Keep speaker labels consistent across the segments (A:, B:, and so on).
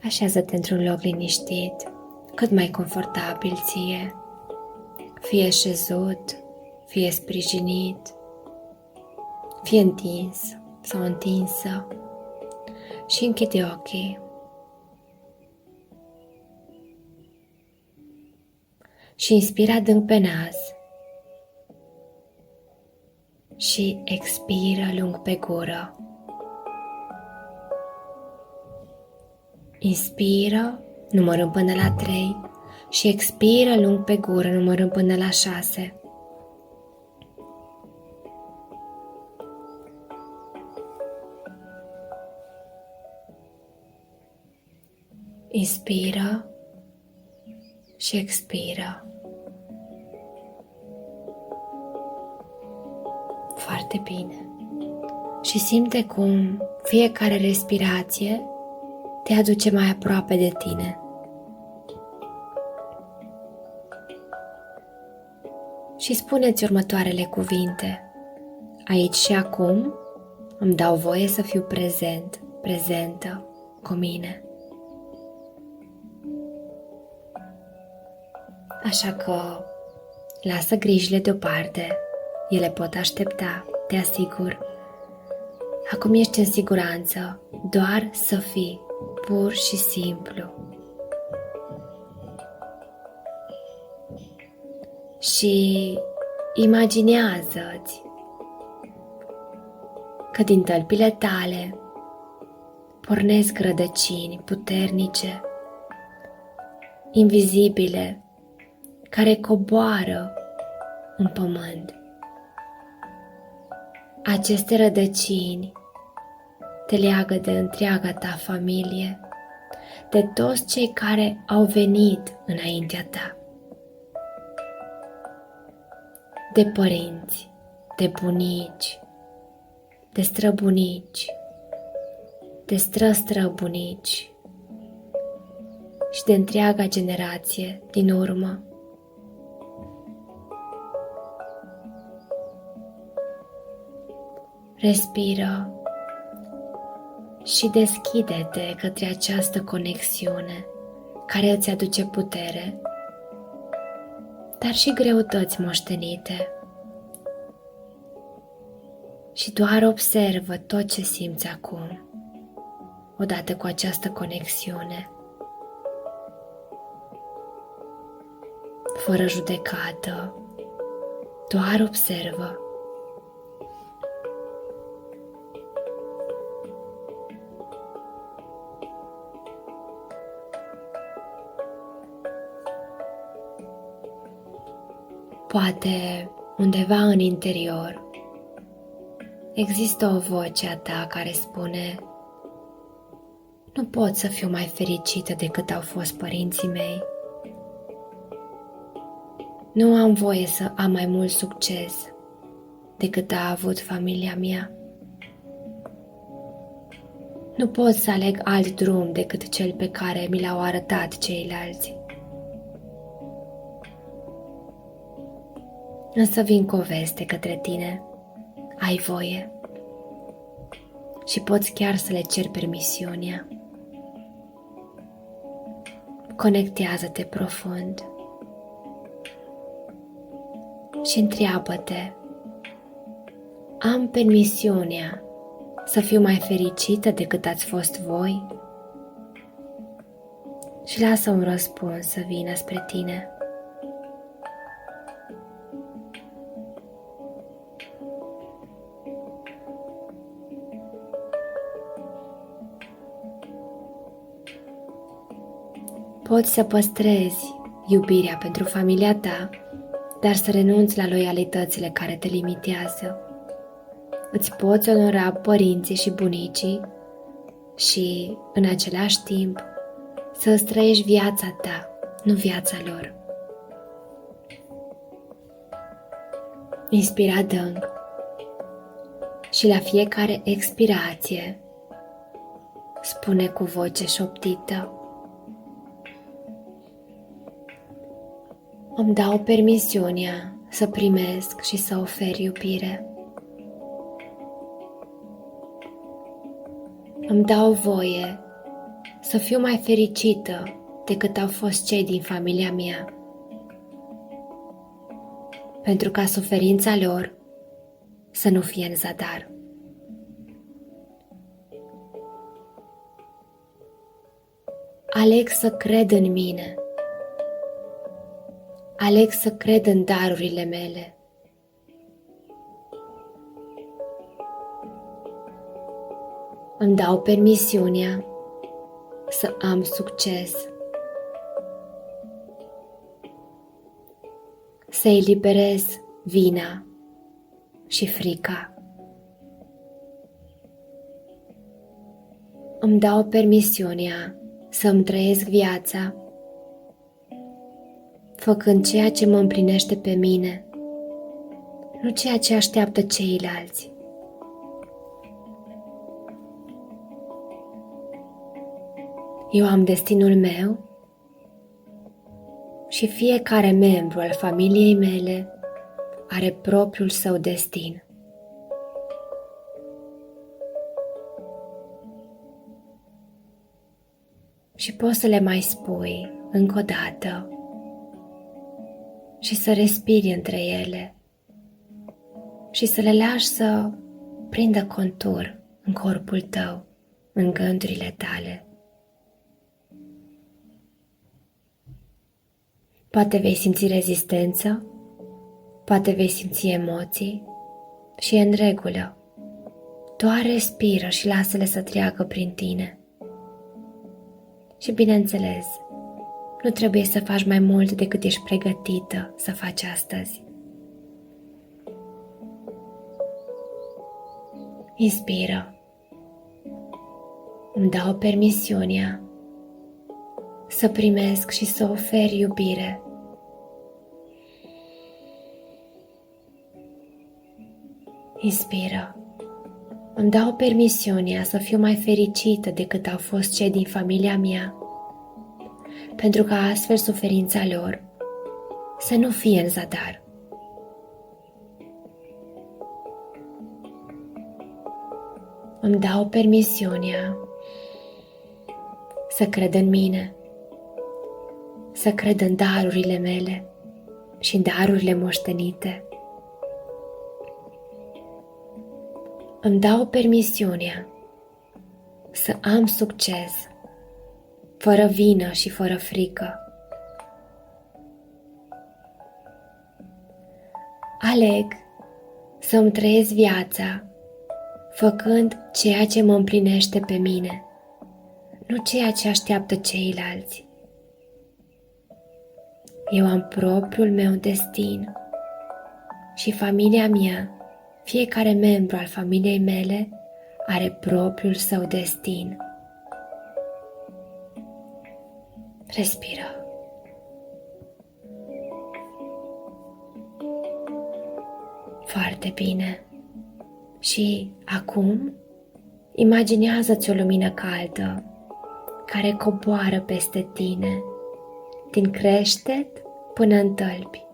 A: Așează-te într-un loc liniștit, cât mai confortabil ție. Fie șezut, fie sprijinit, fie întins sau întinsă și închide ochii. Și inspira adânc pe nas și expiră lung pe gură. Inspiră, numărând până la 3 și expiră lung pe gură, numărând până la 6. Inspiră și expiră. Foarte bine. Și simte cum fiecare respirație te aduce mai aproape de tine. Și spune-ți următoarele cuvinte. Aici și acum îmi dau voie să fiu prezent, prezentă cu mine. Așa că lasă grijile deoparte, ele pot aștepta, te asigur. Acum ești în siguranță, doar să fii, pur și simplu. Și imaginează-ți că din tălpile tale pornesc rădăcini puternice, invizibile, care coboară în pământ. Aceste rădăcini te leagă de întreaga ta familie, de toți cei care au venit înaintea ta, de părinți, de bunici, de străbunici, de străstrăbunici și de întreaga generație din urmă. Respiră și deschide-te către această conexiune care îți aduce putere, dar și greutăți moștenite. Și doar observă tot ce simți acum, odată cu această conexiune, fără judecată, doar observă. Poate undeva în interior există o voce a ta care spune: nu pot să fiu mai fericită decât au fost părinții mei. Nu am voie să am mai mult succes decât a avut familia mea. Nu pot să aleg alt drum decât cel pe care mi l-au arătat ceilalți. Însă vin cu o veste către tine. Ai voie. Și poți chiar să le ceri permisiunea. Conectează-te profund și întreabă-te: am permisiunea să fiu mai fericită decât ați fost voi? Și lasă un răspuns să vină spre tine. Poți să păstrezi iubirea pentru familia ta, dar să renunți la loialitățile care te limitează. Îți poți onora părinții și bunicii și, în același timp, să îți trăiești viața ta, nu viața lor. Inspira adânc și la fiecare expirație spune cu voce șoptită: îmi dau permisiunea să primesc și să ofer iubire. Îmi dau voie să fiu mai fericită decât au fost cei din familia mea, pentru ca suferința lor să nu fie în zadar. Aleg să cred în mine. Aleg să cred în darurile mele. Îmi dau permisiunea să am succes. Să eliberez vina și frica. Îmi dau permisiunea să-mi trăiesc viața, făcând ceea ce mă împlinește pe mine, nu ceea ce așteaptă ceilalți. Eu am destinul meu și fiecare membru al familiei mele are propriul său destin. Și poți să le mai spui încă o dată și să respiri între ele și să le lași să prindă contur în corpul tău, în gândurile tale. Poate vei simți rezistență, poate vei simți emoții și e în regulă. Doar respiră și lasă-le să treacă prin tine. Și bineînțeles, nu trebuie să faci mai mult decât ești pregătită să faci astăzi. Inspiră. Îmi dau permisiunea să primesc și să ofer iubire. Inspiră. Îmi dau permisiunea să fiu mai fericită decât au fost cei din familia mea, pentru ca astfel suferința lor să nu fie în zadar. Îmi dau permisiunea să cred în mine, să cred în darurile mele și în darurile moștenite. Îmi dau permisiunea să am succes, fără vină și fără frică. Aleg să-mi trăiesc viața făcând ceea ce mă împlinește pe mine, nu ceea ce așteaptă ceilalți. Eu am propriul meu destin și familia mea, fiecare membru al familiei mele, are propriul său destin. Respiră. Foarte bine. Și acum, imaginează-ți o lumină caldă care coboară peste tine, din creștet până în tălpi.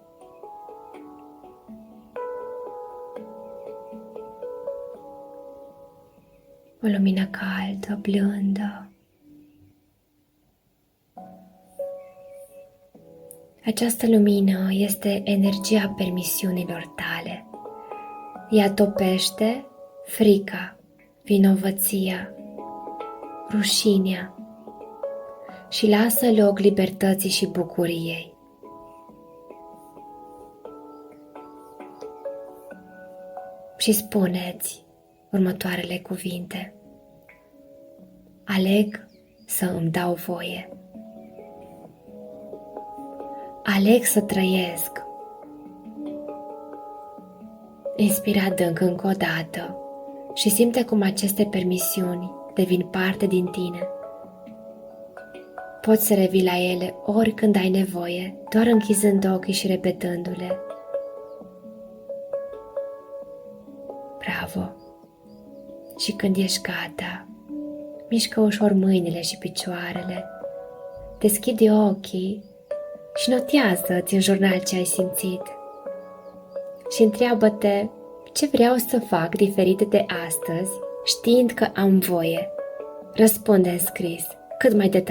A: O lumină caldă, blândă. Această lumină este energia permisiunilor tale. Ea topește frica, vinovăția, rușinea și lasă loc libertății și bucuriei. Și spuneți următoarele cuvinte. Aleg să îmi dau voie. Aleg să trăiesc. Inspira adânc încă o dată și simte cum aceste permisiuni devin parte din tine. Poți să revii la ele oricând ai nevoie, doar închizând ochii și repetându-le. Bravo! Și când ești gata, mișcă ușor mâinile și picioarele, deschide ochii și notează-ți în jurnal ce ai simțit. Și întreabă-te ce vreau să fac diferit de astăzi, știind că am voie. Răspunde în scris cât mai detaliat.